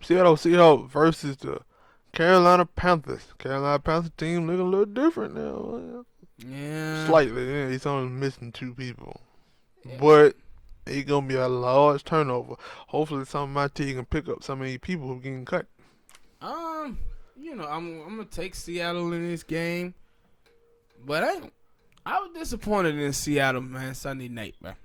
Seattle Seahawks versus the Carolina Panthers. Carolina Panthers team looking a little different now. Yeah. Slightly, yeah, he's only missing 2 people. Yeah. But it's going to be a large turnover. Hopefully some of my team can pick up some of these people who getting cut. Um, I'm gonna take Seattle in this game, but I was disappointed in Seattle, man. Sunday night, man.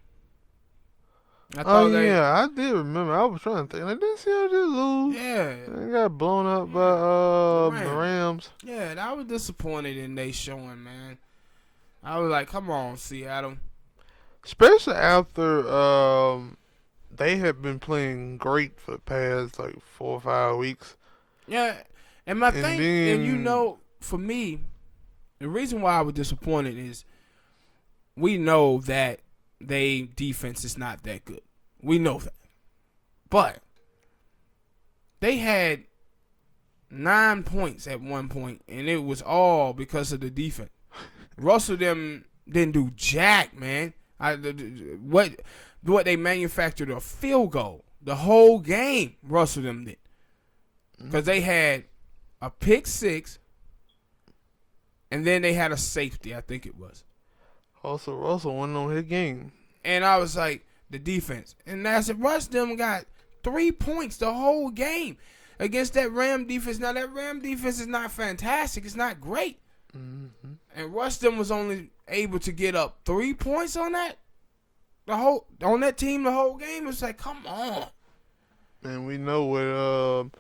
I Oh, thought they, yeah, I did remember. I was trying to think. Like, didn't Seattle just lose? yeah, They got blown up by yeah, the the Rams. Rams. Yeah, I was disappointed in they showing, man. I was like, come on, Seattle. Especially after they had been playing great for the past like 4 or 5 weeks. Yeah, and my And thing, and then for me, the reason why I was disappointed is we know that they defense is not that good. We know that. But they had 9 points at one point, and it was all because of the defense. Russell them didn't do jack, man. What they manufactured a field goal the whole game. Russell them did because they had a pick six, and then they had a safety. I think it was. also Russell went on his game. And I was like, the defense. And I said, Russ them got 3 points the whole game against that Ram defense. Now, that Ram defense is not fantastic. It's not great. Mm-hmm. And Russ them was only able to get up 3 points on that. On that team the whole game. It's like, come on. And we know what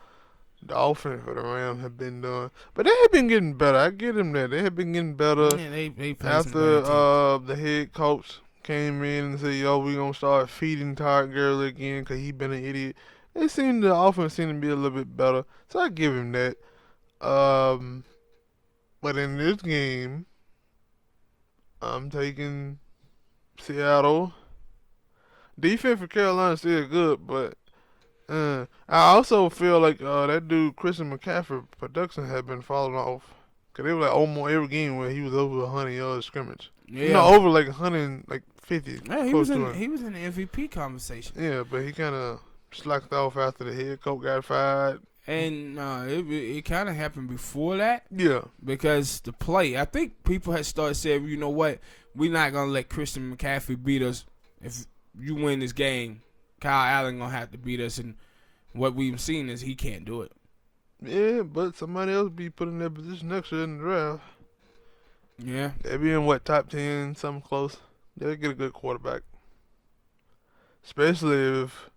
the offense for the Rams have been doing. But they have been getting better. I give them that. They have been getting better Yeah, they play some after better teams. the head coach came in and said, yo, we going to start feeding Todd Gurley again because he been an idiot. The offense seemed to be a little bit better. So I give him that. But in this game, I'm taking Seattle. Defense for Carolina is still good, but I also feel like that dude Christian McCaffrey production had been falling off. Cause it was like almost every game where he was over 100 yards scrimmage. Yeah. Over like 150. Yeah, he was in the MVP conversation. Yeah, but he kind of slacked off after the head coach got fired. And it kind of happened before that. Yeah. Because the play, I think people had started saying, you know what, we're not going to let Christian McCaffrey beat us. If you win this game, Kyle Allen going to have to beat us. And what we've seen is he can't do it. Yeah, but somebody else be put in that position next year in the draft. Yeah. They be in top 10, something close. They'll get a good quarterback. Especially if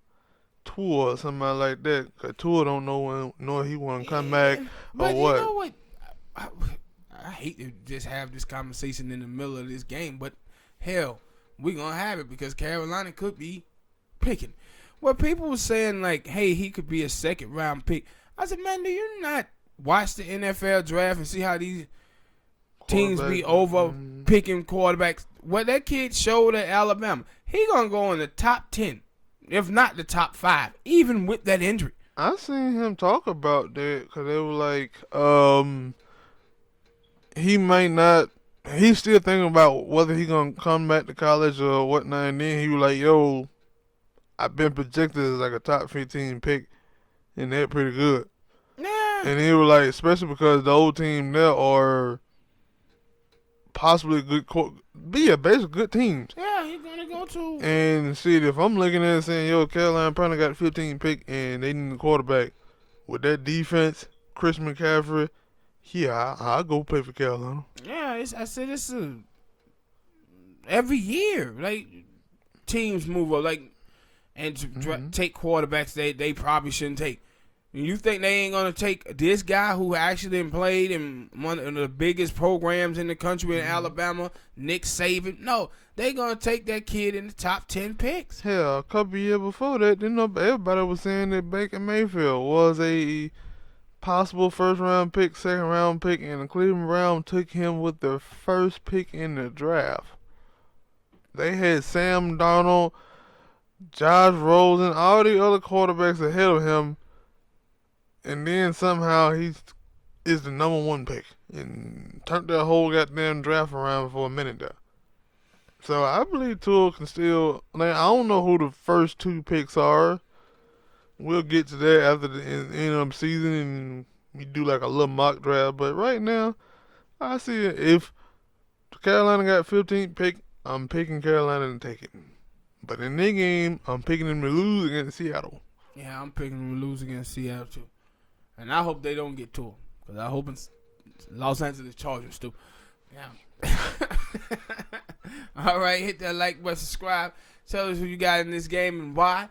Tua or somebody like that. Because Tua don't know if he want to come back or but what. You know what? I hate to just have this conversation in the middle of this game, but hell, we're going to have it because Carolina could be picking. Well, people were saying, like, hey, he could be a second-round pick. I said, man, do you not watch the NFL draft and see how these teams be over picking quarterbacks? What that kid showed at Alabama, he going to go in the top 10, if not the top 5, even with that injury. I seen him talk about that because they were like, he might not. He's still thinking about whether he gonna come back to college or whatnot. And then he was like, "Yo, I've been projected as like a top 15 pick, and they're pretty good." Yeah. And he was like, especially because the old team there are possibly good, basically good teams. Yeah, he's gonna go to. And see, if I'm looking at it saying, "Yo, Carolina probably got a 15 pick, and they need a quarterback with that defense, Chris McCaffrey." Yeah, I'll go play for Carolina. Yeah, I said it's every year. Like teams move up, like and to take quarterbacks they probably shouldn't take. You think they ain't gonna take this guy who actually played in one of the biggest programs in the country in Alabama, Nick Saban? No, they gonna take that kid in the top 10 picks. Hell, a couple years before that, everybody was saying that Baker Mayfield was a possible first-round pick, second-round pick, and the Cleveland Browns took him with the first pick in the draft. They had Sam Darnold, Josh Rosen, all the other quarterbacks ahead of him, and then somehow he is the number 1 pick and turned that whole goddamn draft around for a minute there. So I believe Tua can still. Like, I don't know who the first 2 picks are, we'll get to that after the end of the season and we do like a little mock draft. But right now, I see it. If Carolina got 15th pick, I'm picking Carolina to take it. But in this game, I'm picking them to lose against Seattle. Yeah, I'm picking them to lose against Seattle too, and I hope they don't get to them because I hope it's Los Angeles Chargers too. Yeah. All right, hit that like button, subscribe. Tell us who you got in this game and why.